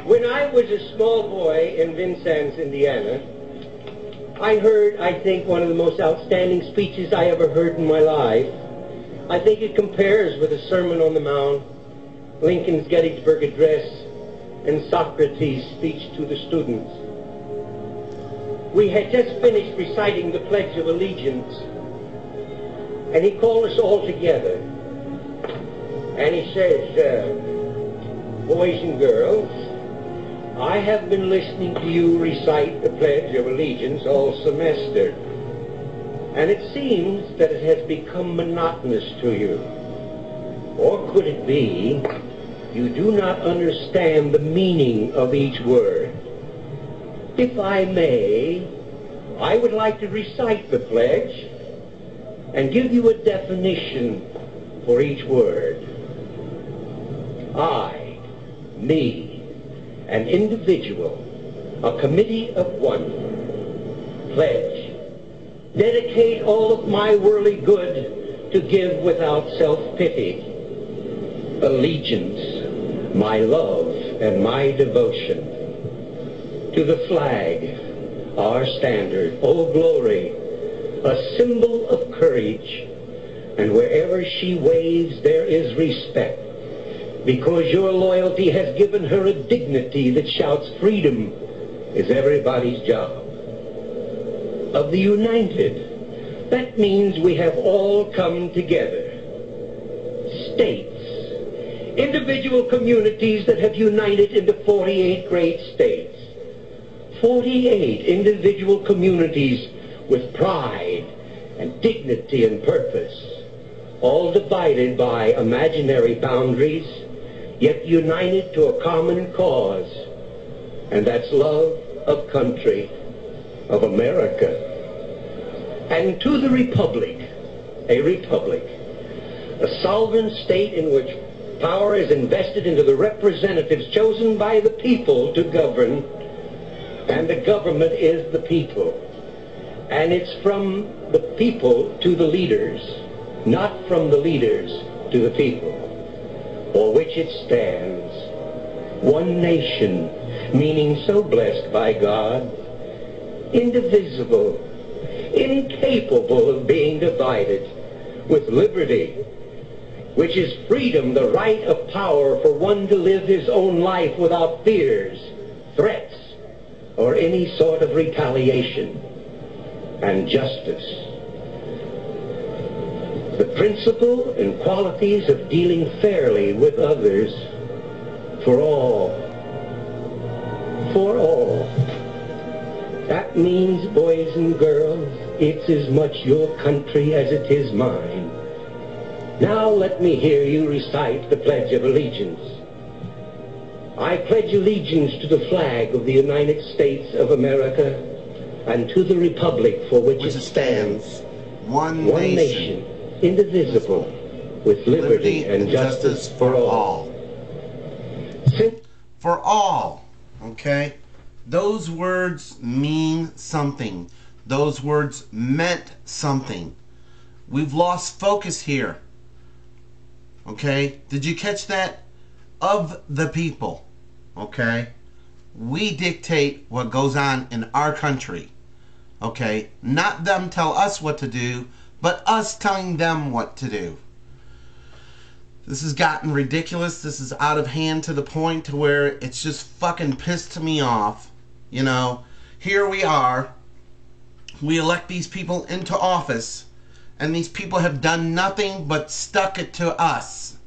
When I was a small boy in Vincennes, Indiana, I heard, I think, one of the most outstanding speeches I ever heard in my life. I think it compares with the Sermon on the Mount, Lincoln's Gettysburg Address, and Socrates' speech to the students. We had just finished reciting the Pledge of Allegiance, and he called us all together. And he says, boys and girls, I have been listening to you recite the Pledge of Allegiance all semester, and it seems that it has become monotonous to you. Or could it be you do not understand the meaning of each word? If I may, I would like to recite the pledge and give you a definition for each word. I, me, an individual, a committee of one, pledge, dedicate all of my worldly good to give without self-pity, allegiance, my love and my devotion, to the flag, our standard, oh glory, a symbol of courage, and wherever she waves there is respect, because your loyalty has given her a dignity that shouts freedom is everybody's job. Of the united, that means we have all come together. States, individual communities that have united into 48 great states. 48 individual communities with pride and dignity and purpose, all divided by imaginary boundaries, yet united to a common cause, and that's love of country, of America. And to the republic, a sovereign state in which power is invested into the representatives chosen by the people to govern, and the government is the people. And it's from the people to the leaders, not from the leaders to the people, for which it stands, one nation, meaning so blessed by God, indivisible, incapable of being divided, with liberty, which is freedom, the right of power for one to live his own life without fears, threats, or any sort of retaliation, and justice. The principle and qualities of dealing fairly with others, for all. For all. That means, boys and girls, it's as much your country as it is mine. Now let me hear you recite the Pledge of Allegiance. I pledge allegiance to the flag of the United States of America and to the republic for which it stands, one nation, indivisible, with liberty and justice for all. For all, okay? Those words mean something. Those words meant something. We've lost focus here. Okay? Did you catch that? Of the people. Okay? We dictate what goes on in our country. Okay? Not them tell us what to do, but us telling them what to do. This has gotten ridiculous. This is out of hand to the point to where it's just fucking pissed me off. You know, here we are. We elect these people into office, and these people have done nothing but stuck it to us.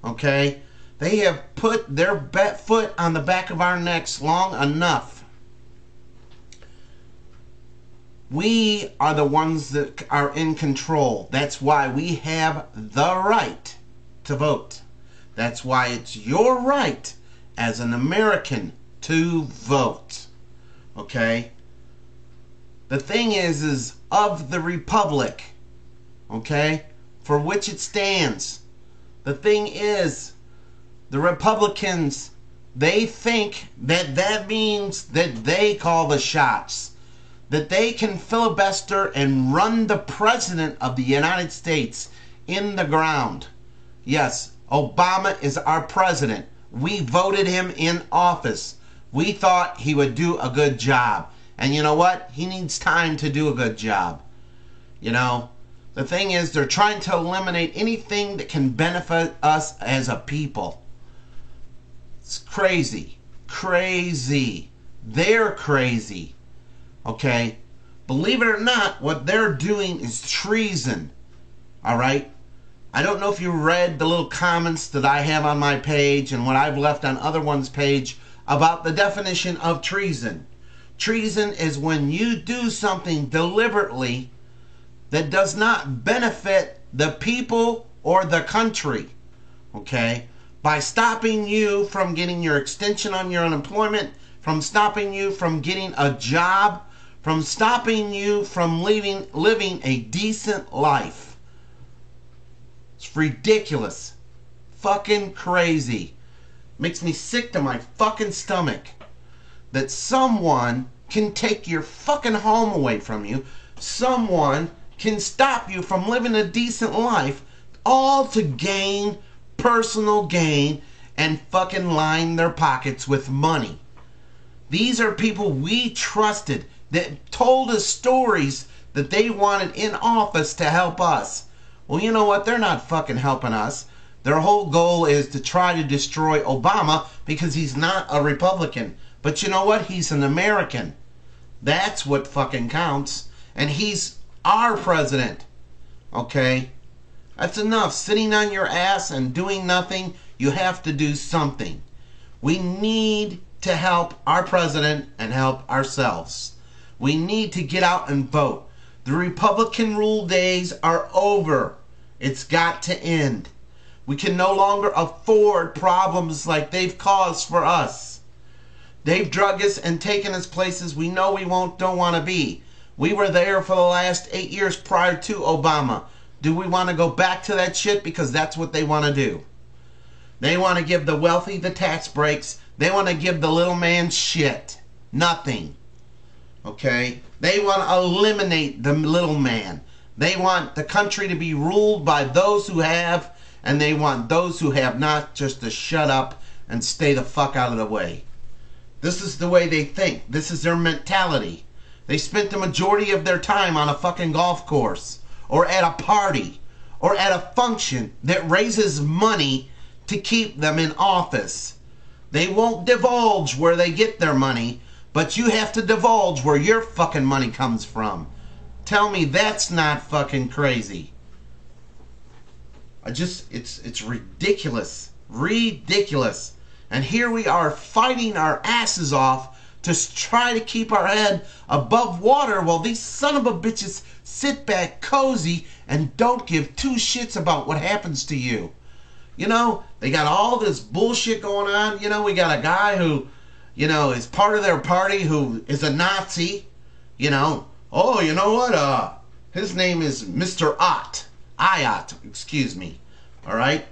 Okay? They have put their foot on the back of our necks long enough. We are the ones that are in control. That's why we have the right to vote. That's why it's your right as an American to vote. Okay? The thing is of the republic, okay, for which it stands. The thing is, the Republicans, they think that that means that they call the shots, that they can filibuster and run the president of the United States in the ground. Yes, Obama is our president. We voted him in office. We thought he would do a good job. And you know what? He needs time to do a good job. You know, the thing is, they're trying to eliminate anything that can benefit us as a people. It's crazy. Crazy. They're crazy. Okay? Believe it or not, what they're doing is treason. Alright? I don't know if you read the little comments that I have on my page and what I've left on other one's page about the definition of treason. Treason is when you do something deliberately that does not benefit the people or the country. Okay? By stopping you from getting your extension on your unemployment, from stopping you from getting a job, from stopping you from living a decent life. It's ridiculous. Fucking crazy. Makes me sick to my fucking stomach that someone can take your fucking home away from you. Someone can stop you from living a decent life, all to gain personal gain and fucking line their pockets with money. These are people we trusted that told us stories that they wanted in office to help us. Well, you know what? They're not fucking helping us. Their whole goal is to try to destroy Obama because he's not a Republican. But you know what? He's an American. That's what fucking counts. And he's our president. Okay? That's enough. Sitting on your ass and doing nothing. You have to do something. We need to help our president and help ourselves. We need to get out and vote. The Republican rule days are over. It's got to end. We can no longer afford problems like they've caused for us. They've drugged us and taken us places we know we don't want to be. We were there for the last 8 years prior to Obama. Do we want to go back to that shit? Because that's what they want to do. They want to give the wealthy the tax breaks. They want to give the little man shit. Nothing. Okay? They want to eliminate the little man. They want the country to be ruled by those who have, and they want those who have not just to shut up and stay the fuck out of the way. This is the way they think. This is their mentality. They spent the majority of their time on a fucking golf course, or at a party, or at a function that raises money to keep them in office. They won't divulge where they get their money, but you have to divulge where your fucking money comes from. Tell me that's not fucking crazy. It's ridiculous. Ridiculous. And here we are fighting our asses off to try to keep our head above water while these son of a bitches sit back cozy and don't give two shits about what happens to you. You know, they got all this bullshit going on. You know, we got a guy who, you know, is part of their party who is a Nazi. You know, oh, you know what? His name is Mr. Ott. Ayat, excuse me. All right?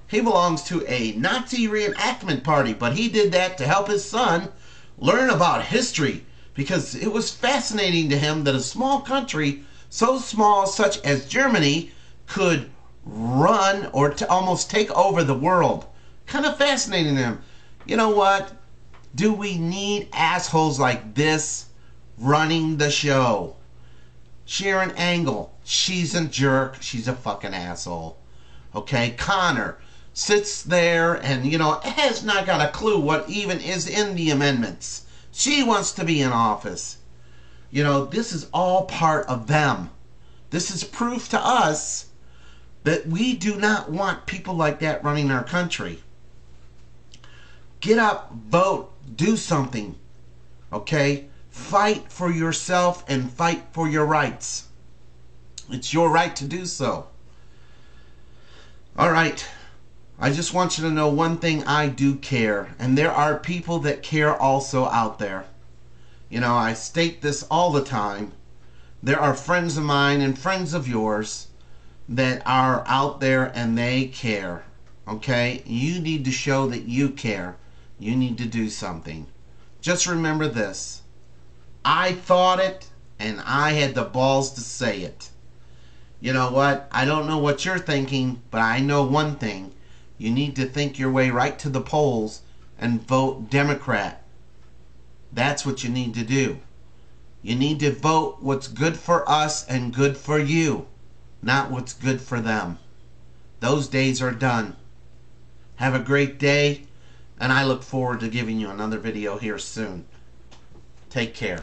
He belongs to a Nazi reenactment party, but he did that to help his son learn about history because it was fascinating to him that a small country, so small such as Germany, could run or to almost take over the world. Kind of fascinating to him. You know what? Do we need assholes like this running the show? Sharon Angle, she's a jerk. She's a fucking asshole. Okay, Connor sits there and, you know, has not got a clue what even is in the amendments. She wants to be in office. You know, this is all part of them. This is proof to us that we do not want people like that running our country. Get up, vote, do something. Okay? Fight for yourself and fight for your rights. It's your right to do so. Alright. I just want you to know one thing. I do care. And there are people that care also out there. You know, I state this all the time. There are friends of mine and friends of yours that are out there and they care. Okay? You need to show that you care. You need to do something. Just remember this. I thought it and I had the balls to say it. You know what? I don't know what you're thinking, but I know one thing. You need to think your way right to the polls and vote Democrat. That's what you need to do. You need to vote what's good for us and good for you, not what's good for them. Those days are done. Have a great day, and I look forward to giving you another video here soon. Take care.